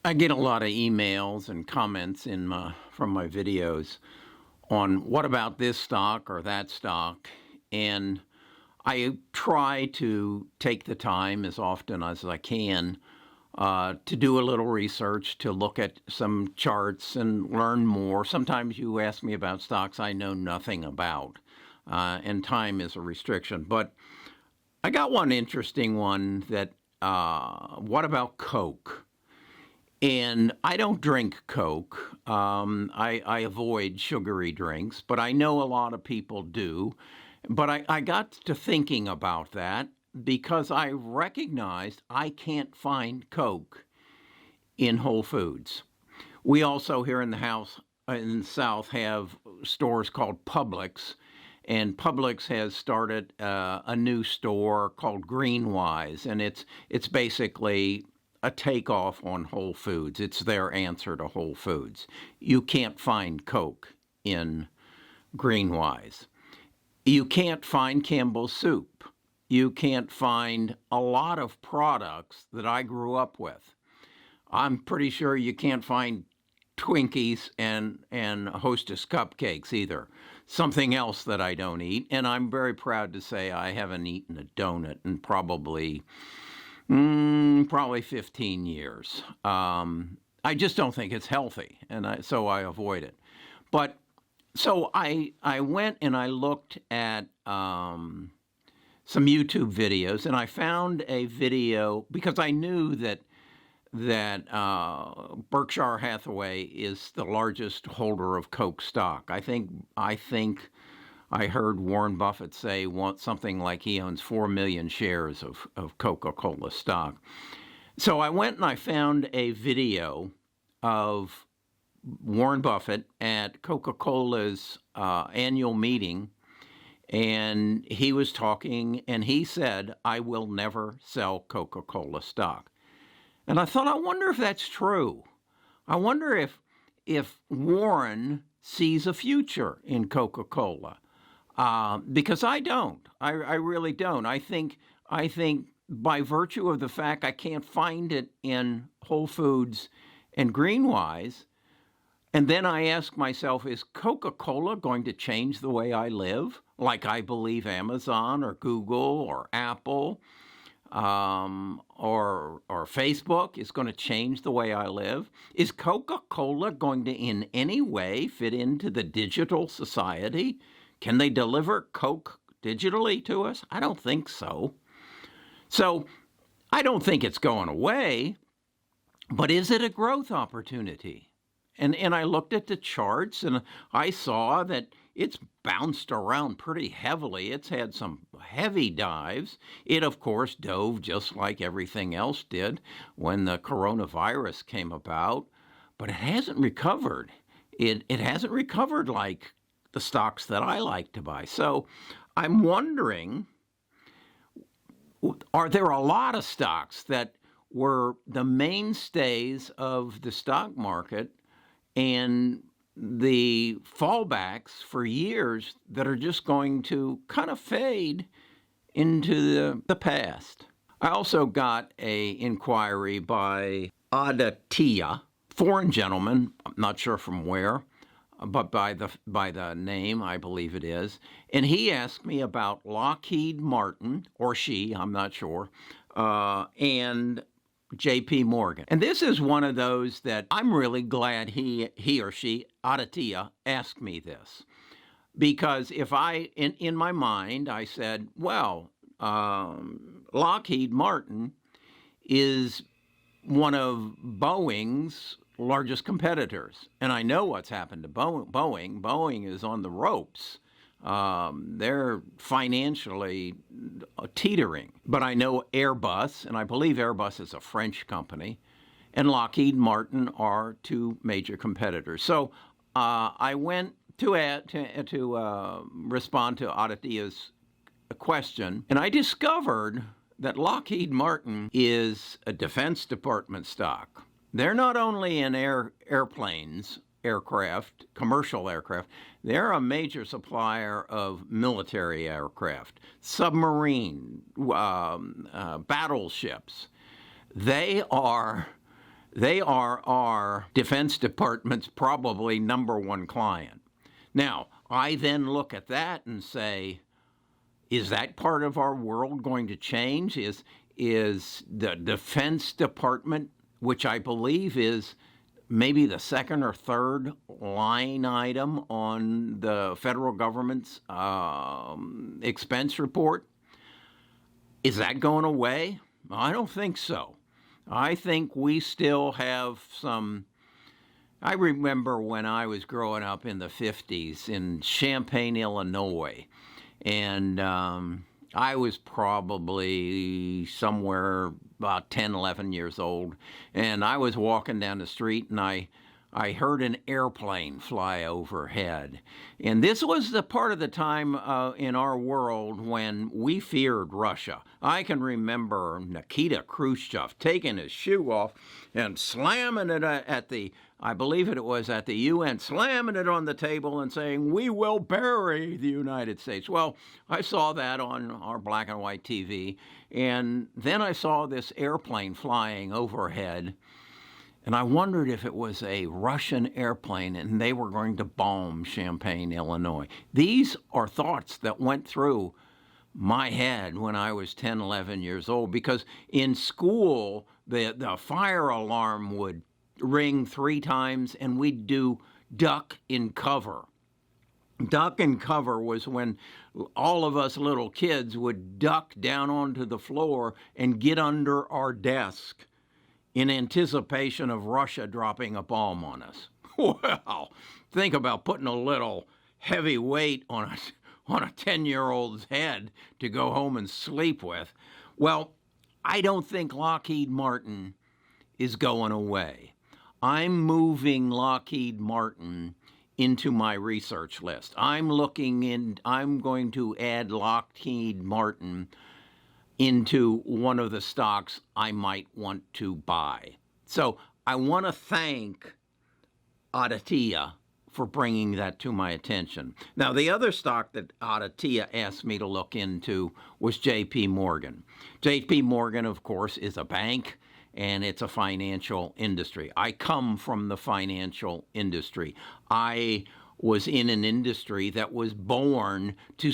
I get a lot of emails and comments from my videos on what about this stock or that stock. And I try to take the time as often as I can to do a little research, to look at some charts and learn more. Sometimes you ask me about stocks I know nothing about, and time is a restriction. But I got one interesting one that, what about Coke? And I don't drink Coke. I avoid sugary drinks, but I know a lot of people do. But I got to thinking about that because I recognized I can't find Coke in Whole Foods. We also here in the South have stores called Publix, and Publix has started a new store called Greenwise, and it's basically a takeoff on Whole Foods. It's their answer to Whole Foods. You can't find Coke in Greenwise. You can't find Campbell's soup. You can't find a lot of products that I grew up with. I'm pretty sure you can't find Twinkies and Hostess cupcakes either. Something else that I don't eat. And I'm very proud to say I haven't eaten a donut in probably 15 years. I just don't think it's healthy, and so I avoid it. But so I went and I looked at some YouTube videos, and I found a video because I knew that Berkshire Hathaway is the largest holder of Coke stock. I think I heard Warren Buffett say something like he owns 4 million shares of Coca-Cola stock. So I went and I found a video of Warren Buffett at Coca-Cola's annual meeting, and he was talking, and he said, "I will never sell Coca-Cola stock." And I thought, I wonder if that's true. I wonder if Warren sees a future in Coca-Cola. Because I don't. I really don't. I think by virtue of the fact I can't find it in Whole Foods and Greenwise, and then I ask myself, is Coca-Cola going to change the way I live? Like I believe Amazon or Google or Apple or Facebook is going to change the way I live? Is Coca-Cola going to in any way fit into the digital society? Can they deliver Coke digitally to us? I don't think so. So I don't think it's going away, but is it a growth opportunity? And I looked at the charts and I saw that it's bounced around pretty heavily. It's had some heavy dives. It, of course, dove just like everything else did when the coronavirus came about, but it hasn't recovered. It hasn't recovered like the stocks that I like to buy. So I'm wondering, are there a lot of stocks that were the mainstays of the stock market and the fallbacks for years that are just going to kind of fade into the past? I also got a inquiry by Aditya, foreign gentleman, I'm not sure from where, but by the name, I believe it is. And he asked me about Lockheed Martin, or she, I'm not sure, and J.P. Morgan. And this is one of those that I'm really glad he or she, Aditya, asked me this. Because if in my mind, I said, well, Lockheed Martin is one of Boeing's largest competitors. And I know what's happened to Boeing. Boeing is on the ropes. They're financially teetering. But I know Airbus, and I believe Airbus is a French company, and Lockheed Martin are two major competitors. So I went to respond to Aditya's question, and I discovered that Lockheed Martin is a Defense Department stock. They're not only in aircraft, commercial aircraft, they're a major supplier of military aircraft, submarine, battleships. They are They are our Defense Department's probably number one client. Now, I then look at that and say, is that part of our world going to change? Is the Defense Department, which I believe is maybe the second or third line item on the federal government's expense report, is that going away? I don't think so. I think we still have some. I remember when I was growing up in the 50s in Champaign, Illinois, and I was probably somewhere about 10, 11 years old, and I was walking down the street, and I heard an airplane fly overhead. And this was the part of the time in our world when we feared Russia. I can remember Nikita Khrushchev taking his shoe off and slamming it at the, I believe it was at the UN, slamming it on the table and saying, "We will bury the United States." Well, I saw that on our black and white TV, and then I saw this airplane flying overhead, and I wondered if it was a Russian airplane and they were going to bomb Champaign, Illinois. These are thoughts that went through my head when I was 10, 11 years old, because in school, the fire alarm would ring 3 times and we'd do duck in cover. Duck and cover was when all of us little kids would duck down onto the floor and get under our desk in anticipation of Russia dropping a bomb on us. Well, think about putting a little heavy weight on a 10-year-old's head to go home and sleep with. Well, I don't think Lockheed Martin is going away. I'm moving Lockheed Martin into my research list. I'm going to add Lockheed Martin into one of the stocks I might want to buy. So I want to thank Aditya for bringing that to my attention. Now, the other stock that Aditya asked me to look into was JP Morgan. JP Morgan, of course, is a bank, and it's a financial industry. I come from the financial industry. I was in an industry that was born to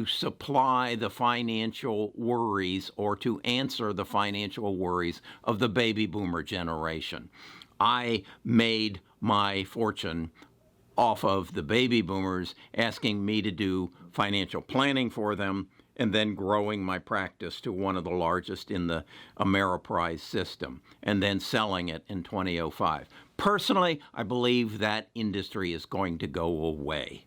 supply the financial worries, or to answer the financial worries of the baby boomer generation. I made my fortune off of the baby boomers asking me to do financial planning for them, and then growing my practice to one of the largest in the Ameriprise system, and then selling it in 2005. Personally, I believe that industry is going to go away.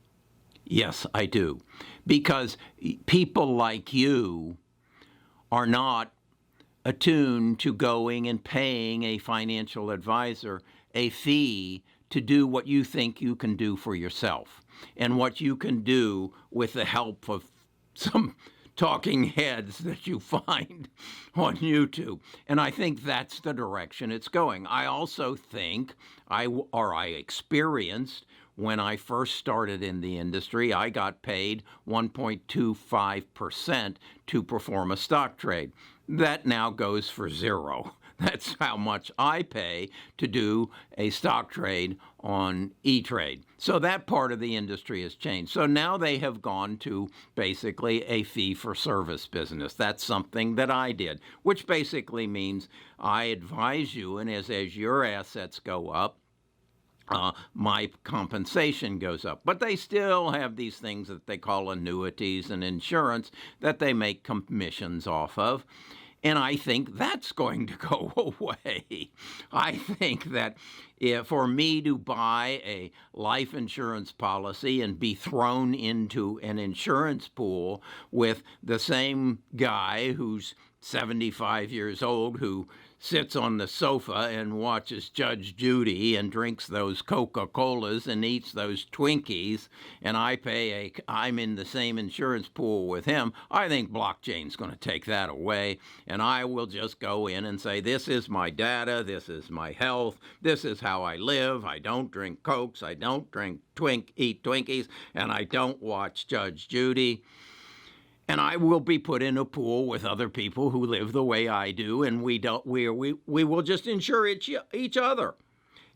Yes, I do. Because people like you are not attuned to going and paying a financial advisor a fee to do what you think you can do for yourself, and what you can do with the help of some talking heads that you find on YouTube. And I think that's the direction it's going. I also think, I experienced when I first started in the industry, I got paid 1.25% to perform a stock trade. That now goes for zero. That's how much I pay to do a stock trade on E-Trade. So that part of the industry has changed. So now they have gone to basically a fee-for-service business. That's something that I did, which basically means I advise you, and as your assets go up, my compensation goes up. But they still have these things that they call annuities and insurance that they make commissions off of. And I think that's going to go away. I think that for me to buy a life insurance policy and be thrown into an insurance pool with the same guy who's 75 years old, who sits on the sofa and watches Judge Judy and drinks those Coca-Colas and eats those Twinkies, and I'm in the same insurance pool with him, I think blockchain's going to take that away, and I will just go in and say, this is my data, this is my health, this is how I live, I don't drink Cokes, I don't eat Twinkies, and I don't watch Judge Judy. and I will be put in a pool with other people who live the way I do, and we will just insure each other.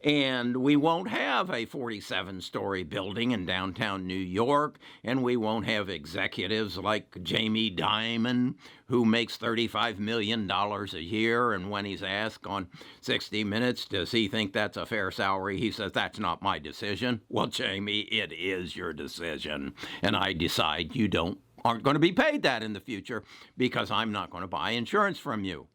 And we won't have a 47-story building in downtown New York, and we won't have executives like Jamie Dimon, who makes $35 million a year, and when he's asked on 60 Minutes, does he think that's a fair salary, he says, that's not my decision. Well, Jamie, it is your decision, and I decide you aren't going to be paid that in the future because I'm not going to buy insurance from you.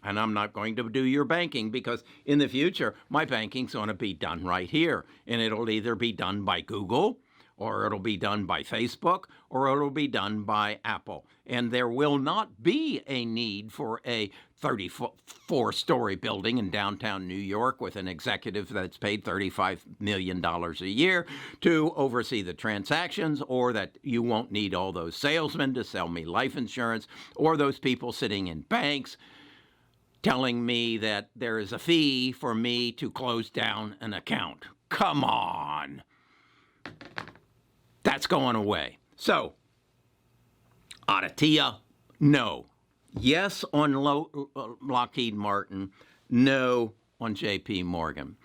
And I'm not going to do your banking because in the future, my banking's going to be done right here. And it'll either be done by Google, or it'll be done by Facebook, or it'll be done by Apple. And there will not be a need for a 34-story building in downtown New York with an executive that's paid $35 million a year to oversee the transactions, or that you won't need all those salesmen to sell me life insurance, or those people sitting in banks telling me that there is a fee for me to close down an account. Come on. That's going away. So, Aditya, no. Yes on Lockheed Martin, no on JP Morgan.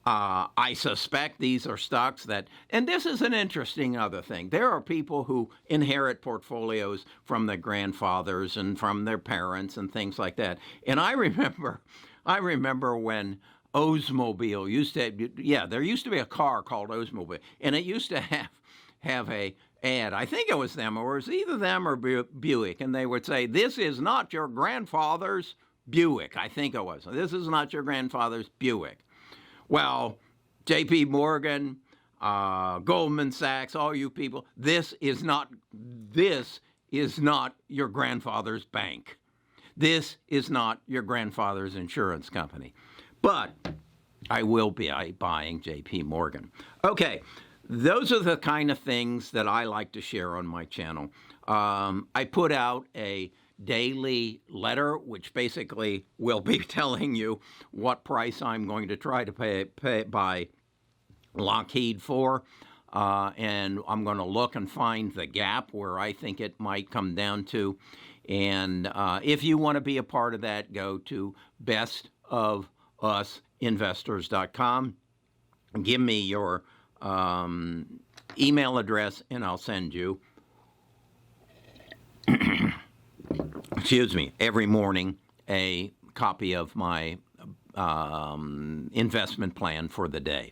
I suspect these are stocks that, and this is an interesting other thing. There are people who inherit portfolios from their grandfathers and from their parents and things like that. And I remember when Oldsmobile used to, there used to be a car called Oldsmobile, and it used to have a ad. I think it was them, or it was either them or Buick, and they would say, "This is not your grandfather's Buick." I think it was. "This is not your grandfather's Buick." Well, J.P. Morgan, Goldman Sachs, all you people, this is not your grandfather's bank. This is not your grandfather's insurance company. But I will be buying J.P. Morgan. Okay, those are the kind of things that I like to share on my channel. I put out a daily letter, which basically will be telling you what price I'm going to try to buy Lockheed for. And I'm going to look and find the gap where I think it might come down to. And if you want to be a part of that, go to bestofusinvestors.com. Give me your email address, and I'll send you every morning a copy of my investment plan for the day.